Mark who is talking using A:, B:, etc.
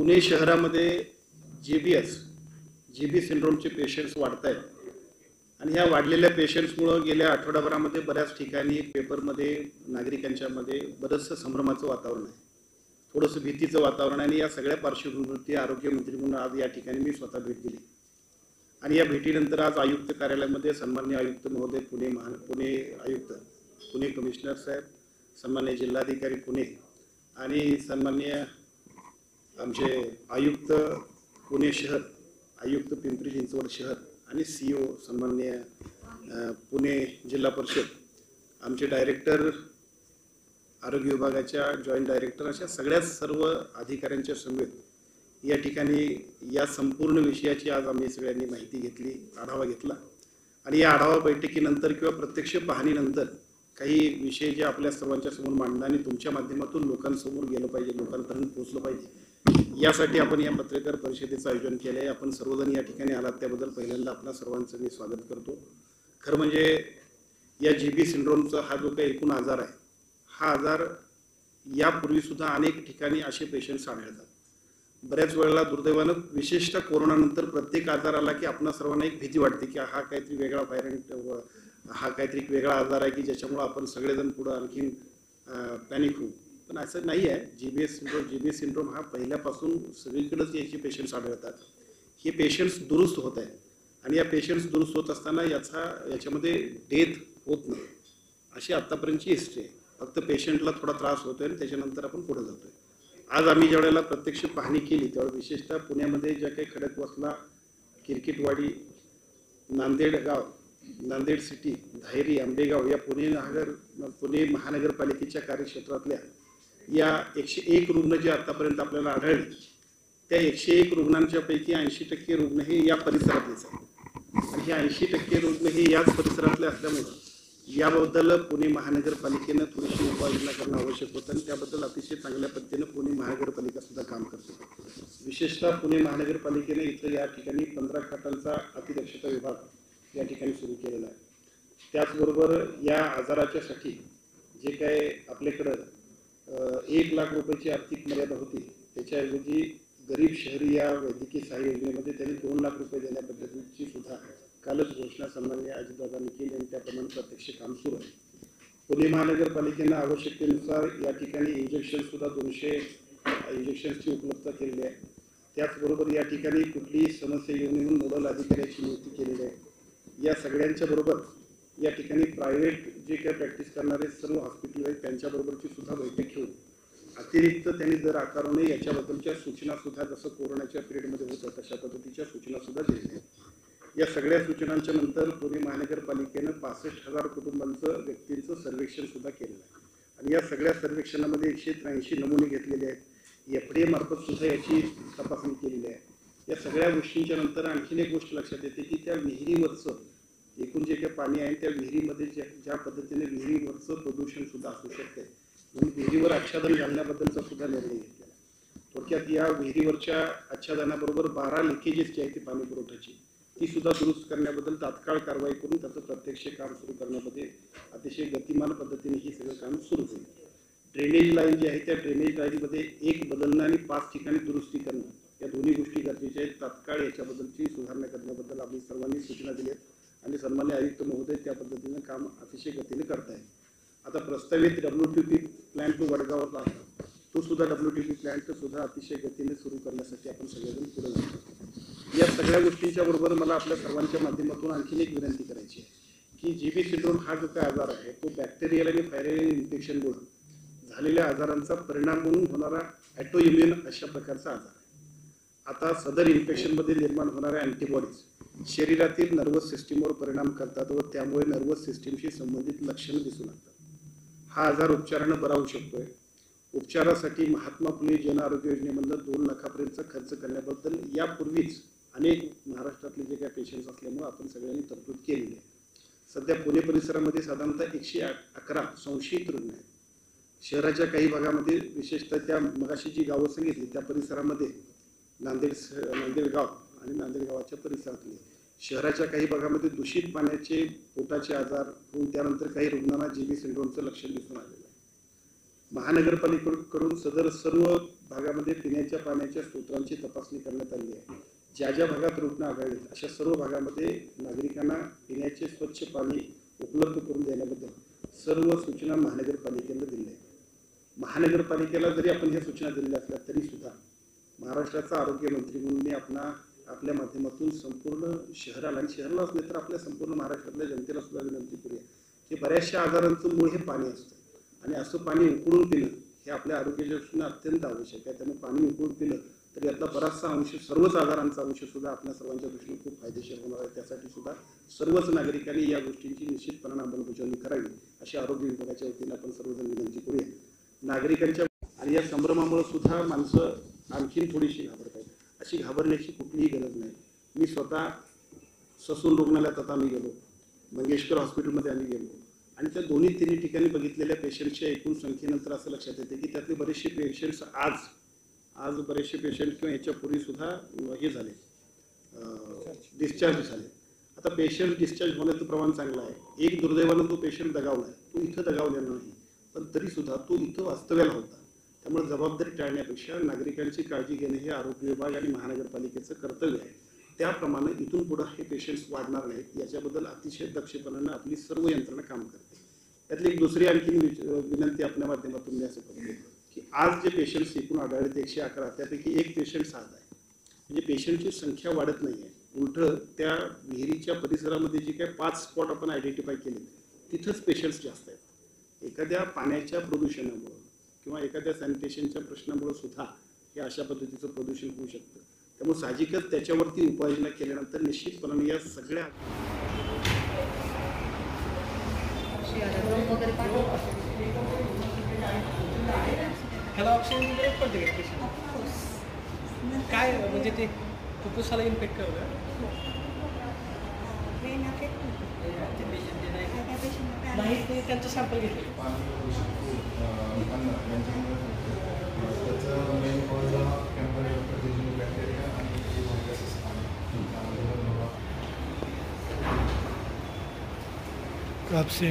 A: पुणे शहरामध्ये GB सिंड्रोमचे patients वाढत आहेत आणि ह्या वाढलेल्या पेशंट्समुळं गेल्या आठवड्याभरामध्ये बऱ्याच ठिकाणी पेपरमध्ये नागरिकांच्यामध्ये बरंचसं संभ्रमाचं वातावरण आहे, थोडंसं भीतीचं वातावरण आहे. आणि या सगळ्या पार्श्वभूमीवरती आरोग्यमंत्री म्हणून आज या ठिकाणी मी स्वतः भेट दिली आणि या भेटीनंतर आज आयुक्त कार्यालयामध्ये सन्माननीय आयुक्त महोदय पुणे आयुक्त, पुणे कमिशनर साहेब, सन्माननीय जिल्हाधिकारी पुणे आणि सन्माननीय आमचे आयुक्त पुणे शहर, आयुक्त पिंपरी चिंचवड शहर आणि CEO सन्माननीय पुणे जिल्हा परिषद, आमचे डायरेक्टर आरोग्य विभागाच्या जॉईंट डायरेक्टर, अशा सर्व अधिकाऱ्यांच्या समवेत या ठिकाणी या संपूर्ण विषयाची आज आम्ही सगळ्यांनी माहिती घेतली, आढावा घेतला. आणि या आढावा बैठकीनंतर किंवा प्रत्यक्ष पाहणीनंतर काही विषय जे आपल्या सर्वांच्या समोर मांडणं आणि तुमच्या माध्यमातून लोकांसमोर गेलं पाहिजे, लोकांपर्यंत पोहोचलं पाहिजे, यासाठी आपण या पत्रकार परिषदेचं आयोजन केलं आहे. आपण सर्वजण या ठिकाणी आलात त्याबद्दल पहिल्यांदा आपल्या सर्वांचं मी स्वागत करतो. खरं म्हणजे या जीबी सिंड्रोमचा हा जो काही एकूण आजार आहे, हा आजार यापूर्वीसुद्धा अनेक ठिकाणी असे पेशंट्स आढळतात. बऱ्याच वेळेला दुर्दैवानं विशेषतः कोरोनानंतर प्रत्येक आजार आला की आपणा सर्वांना एक भीती वाटते की हा काहीतरी वेगळा व्हायरंट, हा काहीतरी वेगळा आजार आहे की ज्याच्यामुळे आपण सगळेजण पुढं आणखीन पॅनिक होऊ. पण असं नाही आहे. जीबी सिंड्रोम हा पहिल्यापासून सगळीकडेच याचे पेशंट्स आढळतात. हे पेशंट्स दुरुस्त होत आहेत आणि या पेशंट्स दुरुस्त होत असताना याच्यामध्ये डेथ होत नाही, अशी आत्तापर्यंतची हिस्ट्री आहे. फक्त पेशंटला थोडा त्रास होतोय आणि त्याच्यानंतर आपण पुढे जातोय. आज आम्ही ज्यावेळेला प्रत्यक्ष पाहणी केली त्यावेळेला विशेषतः पुण्यामध्ये ज्या काही खडकवासला, किरकिटवाडी, नांदेड गाव, नांदेड सिटी, धायरी, आंबेगाव या पुणे महानगरपालिकेच्या कार्यक्षेत्रातल्या या 101 रुग्ण जे आतापर्यंत आपल्याला आढळले, त्या 101 रुग्णांच्या पैकी 80% रुग्ण हे या परिसरातलेच आहेत आणि हे 80% रुग्ण हे याच परिसरातले असल्यामुळं याबद्दल पुणे महानगरपालिकेनं थोडीशी उपाययोजना करणं आवश्यक होतं आणि त्याबद्दल अतिशय चांगल्या पद्धतीनं पुणे महानगरपालिका सुद्धा काम करते. विशेषतः पुणे महानगरपालिकेने इथं या ठिकाणी 15 खाटांचा अतिदक्षता विभाग या ठिकाणी सुरू केलेला आहे. त्याचबरोबर या आजाराच्यासाठी जे काय आपल्याकडं 1 लाख रुपयाची आर्थिक मर्यादा होती, त्याच्याऐवजी गरीब शहरी या वैद्यकीय सहाय्य योजनेमध्ये त्यांनी 2 लाख रुपये देण्या पद्धतीची सुद्धा कालच घोषणा सन्माननीय अजितदादांनी केली आणि त्याप्रमाणे प्रत्यक्ष काम सुरू आहे. पुणे महानगरपालिकेनं आवश्यकतेनुसार या ठिकाणी इंजेक्शनसुद्धा 200 इंजेक्शन्सची उपलब्धता केलेली आहे. त्याचबरोबर या ठिकाणी कुठलीही समस्या येऊ नये म्हणून नोडल अधिकाऱ्याची नियुक्ती केलेली आहे. या सगळ्यांच्या बरोबर या ठिकाणी प्रायव्हेट जे काही प्रॅक्टिस करणारे सर्व हॉस्पिटल आहेत त्यांच्याबरोबरची सुद्धा बैठक घेऊन अतिरिक्त त्यांनी दर आकारू नये याच्याबद्दलच्या सूचनासुद्धा, जसं कोरोनाच्या पिरियडमध्ये होतं तशा पद्धतीच्या सूचनासुद्धा दिलेल्या आहेत. या सगळ्या सूचनांच्या नंतर पुणे महानगरपालिकेनं 65,000 व्यक्तींचं सर्वेक्षण सुद्धा केलेलं आहे आणि या सगळ्या सर्वेक्षणामध्ये 183 नमुने घेतलेले आहेत. FDA मार्फत सुद्धा याची तपासणी केलेली आहे. या सगळ्या गोष्टींच्या नंतर आणखीन एक गोष्ट लक्षात येते की त्या विहिरीवरचं एकूण जे काही पाणी आहे त्या विहिरीमध्ये ज्या पद्धतीने विहिरीवरचं प्रदूषण सुद्धा असू शकते म्हणून विहिरीवर आच्छादन घालण्याबद्दलचा सुद्धा निर्णय घेतलेला. थोडक्यात या विहिरीवरच्या आच्छादनाबरोबर 12 लिकेजेस जी आहे ती पाणी पुरवठ्याची ती सुद्धा दुरुस्त करण्याबद्दल तात्काळ कारवाई करून त्याचं प्रत्यक्ष काम सुरू करण्यामध्ये अतिशय गतिमान पद्धतीने ही सगळं काम सुरू होईल. ड्रेनेज लाईन जी आहे त्या ड्रेनेज लाईनमध्ये एक बदलणं आणि 5 ठिकाणी दुरुस्ती करणं या दोन्ही गोष्टी गरजेच्या आहेत. तात्काळ याच्याबद्दलची सुधारणा करण्याबद्दल आम्ही सर्वांनी सूचना दिल्या आहेत आणि सन्माननीय आयुक्त महोदय त्या पद्धतीनं काम अतिशय गतीने करत आहेत. आता प्रस्तावित WTP प्लॅन टू वडगावला आहे, तो सुद्धा WTP प्लॅन्ट सुद्धा अतिशय गतीने सुरू करण्यासाठी आपण सगळेजण पुढे जातो. या सगळ्या गोष्टींच्या बरोबर मला आपल्या सर्वांच्या माध्यमातून आणखीन एक विनंती करायची आहे की जीबी सिंड्रोम हा जो काय आजार आहे तो बॅक्टेरियल आणि व्हायरल इन्फेक्शनमुळे झालेल्या आजारांचा परिणाम म्हणून होणारा ॲटोइम्युन अशा प्रकारचा आजार आहे. आता सदर इन्फेक्शनमध्ये निर्माण होणाऱ्या अँटीबॉडीज शरीरातील नर्वस सिस्टीमवर परिणाम करतात व त्यामुळे नर्वस सिस्टीमशी संबंधित लक्षणं दिसून येतात. हा आजार उपचारानं बरा होऊ शकतोय. उपचारासाठी महात्मा फुले जन आरोग्य योजनेमधून 2 लाखापर्यंतचा खर्च करण्याबद्दल यापूर्वीच अनेक महाराष्ट्रातले जे काही पेशंट्स असल्यामुळे आपण सगळ्यांनी तरतूद केलेली आहे. सध्या पुणे परिसरामध्ये साधारणतः 111 संशयित रुग्ण आहेत. शहराच्या काही भागामध्ये विशेषतः त्या मगाशी जी गावं सांगितली त्या परिसरामध्ये नांदेड गाव आणि नांदेड गावाच्या परिसरातले, शहराच्या काही भागामध्ये दूषित पाण्याचे पोटाचे आजार होऊन त्यानंतर काही रुग्णांना जीबी सिंड्रोमचं लक्षण दिसून आलेलं आहे. महानगरपालिकेकडून सदर सर्व भागामध्ये पिण्याच्या पाण्याच्या स्रोतांची तपासणी करण्यात आली आहे. ज्या ज्या भागात रुग्ण आढळले अशा सर्व भागामध्ये नागरिकांना पिण्याचे स्वच्छ पाणी उपलब्ध करून देण्याबद्दल सर्व सूचना महानगरपालिकेला दिल्या आहेत. महानगरपालिकेला जरी आपण ह्या सूचना दिलेल्या असल्या तरी सुद्धा महाराष्ट्राचा आरोग्यमंत्री म्हणून मी आपल्या माध्यमातून संपूर्ण शहराला आणि शहरालाच नाही तर आपल्या संपूर्ण महाराष्ट्रातल्या जनतेला सुद्धा विनंती करूया की बऱ्याचशा आजारांचं मूळ हे पाणी असतं आणि असं पाणी उकळून पिणं हे आपल्या आरोग्याच्या दृष्टीने अत्यंत आवश्यक आहे. त्यामुळे पाणी उकळून पिलं तर यातला बराचसा अंश सर्वच आजारांचा अंश सुद्धा आपल्या सर्वांच्या दृष्टीने खूप फायदेशीर होणार आहे. त्यासाठी सुद्धा सर्वच नागरिकांनी या गोष्टींची निश्चितपणे अंमलबजावणी करावी अशी आरोग्य विभागाच्या वतीने आपण सर्वजण विनंती करूया. नागरिकांच्या आणि या संभ्रमामुळे सुद्धा माणसं आणखीन थोडीशी घाबरत आहेत. अशी घाबरण्याची कुठलीही गरज नाही. मी स्वतः ससून रुग्णालयात आता आम्ही गेलो, मंगेशकर हॉस्पिटलमध्ये आम्ही गेलो आणि त्या तिन्ही ठिकाणी बघितलेल्या पेशंटच्या एकूण संख्येनंतर असं लक्षात येते की त्यातले बरेचसे पेशंट्स आज बरेचसे पेशंट किंवा याच्यापूर्वी सुद्धा हे झाले डिस्चार्ज झाले. आता पेशंट डिस्चार्ज होण्याचं प्रमाण चांगलं आहे. एक दुर्दैवानं तो पेशंट दगावला आहे, तो इथं दगावलेला नाही, पण तरीसुद्धा तो इथं वास्तव्याला होता. त्यामुळे जबाबदारी टाळण्यापेक्षा नागरिकांची काळजी घेणे हे आरोग्य विभाग आणि महानगरपालिकेचं कर्तव्य आहे. त्याप्रमाणे इथून पुढे हे पेशंट्स वाढणार नाहीत याच्याबद्दल अतिशय दक्षपणानं आपली सर्व यंत्रणा काम करते. त्यातली एक दुसरी आणखी विनंती आपल्या माध्यमातून मी असं करतो की आज जे पेशंट्स एकूण आढळले 111 त्यापैकी एक पेशंट साधा आहे. म्हणजे पेशंटची संख्या वाढत नाही आहे. उलटं त्या विहिरीच्या परिसरामध्ये जे काही 5 स्पॉट आपण आयडेंटिफाय केले तिथंच पेशंट्स जास्त आहेत. एखाद्या पाण्याच्या प्रदूषणामुळं किंवा एखाद्या सॅनिटेशनच्या प्रश्नामुळे सुद्धा हे अशा पद्धतीचं प्रदूषण होऊ शकतं. त्यामुळे साहजिकच त्याच्यावरती उपाययोजना केल्यानंतर निश्चितपणाने या सगळ्या
B: ह्याला ऑक्सिजन वगैरे पडते का पेशंट? काय म्हणजे ते फुफ्फुसाला इन्फेक्ट करतं? नाही ते त्यांचं सॅम्पल घेतले.
C: कापसे